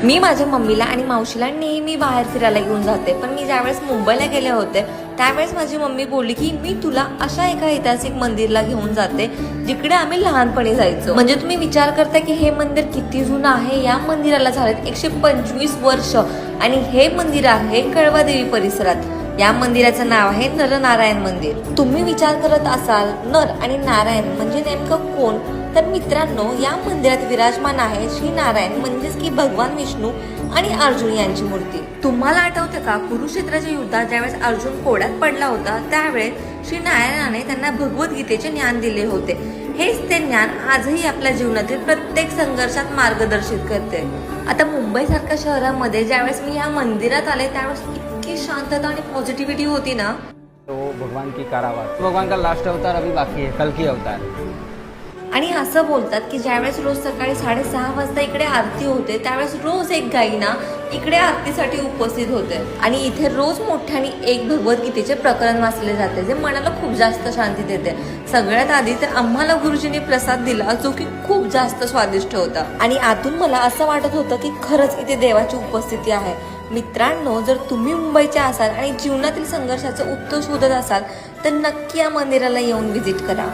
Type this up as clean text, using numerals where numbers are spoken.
मी माझ्या मम्मीला आणि मावशीला नेहमी बाहेर फिरायला घेऊन जाते, पण मी ज्यावेळेस मुंबईला गेले होते त्यावेळेस माझी मम्मी बोलली की मी तुला अशा एका ऐतिहासिक मंदिरला घेऊन जाते जिकडे आम्ही लहानपणी जायचो. म्हणजे तुम्ही विचार करता की हे मंदिर किती जुनं आहे. या मंदिराला झालेत 125 वर्ष आणि हे मंदिर आहे कळवादेवी परिसरात. या मंदिराचं नाव आहे नरनारायण मंदिर. तुम्ही विचार करत असाल नर आणि नारायण म्हणजे नेमकं कोण, तर मित्रांनो या मंदिरात विराजमान आहे श्री नारायण म्हणजेच की भगवान विष्णू आणि अर्जुन यांची मूर्ती. तुम्हाला आठवतं का कुरुक्षेत्राच्या युद्धात ज्यावेळेस अर्जुन कोड्यात पडला होता त्यावेळेस श्री नारायणाने त्यांना भगवद्गीतेचे ज्ञान दिले होते. हेच ते ज्ञान आजही आपल्या जीवनातील प्रत्येक संघर्षात मार्गदर्शित करते. आता मुंबई सारख्या शहरामध्ये ज्यावेळेस मी या मंदिरात आले त्यावेळेस इतकी शांतता आणि पॉझिटिव्हिटी होती ना. तो भगवान की कारावास, भगवान का लास्ट अवतार अभी बाकी है, कल की अवतार. आणि असं बोलतात की ज्यावेळेस रोज सकाळी 6:30 वाजता इकडे आरती होते त्यावेळेस रोज एक गायीना इकडे आरतीसाठी उपस्थित होते आणि इथे रोज मोठ्याने एक भगवद्गीतेचे प्रकरण वाचले जाते जे मनाला खूप जास्त शांती देते. सगळ्यात आधी तर आम्हाला गुरुजींनी प्रसाद दिला जो की खूप जास्त स्वादिष्ट होता आणि आतून मला असं वाटत होतं की खरंच इथे देवाची उपस्थिती आहे. मित्रांनो जर तुम्ही मुंबईचे असाल आणि जीवनातील संघर्षाचं उत्तर शोधत असाल तर नक्की या मंदिराला येऊन व्हिजिट करा.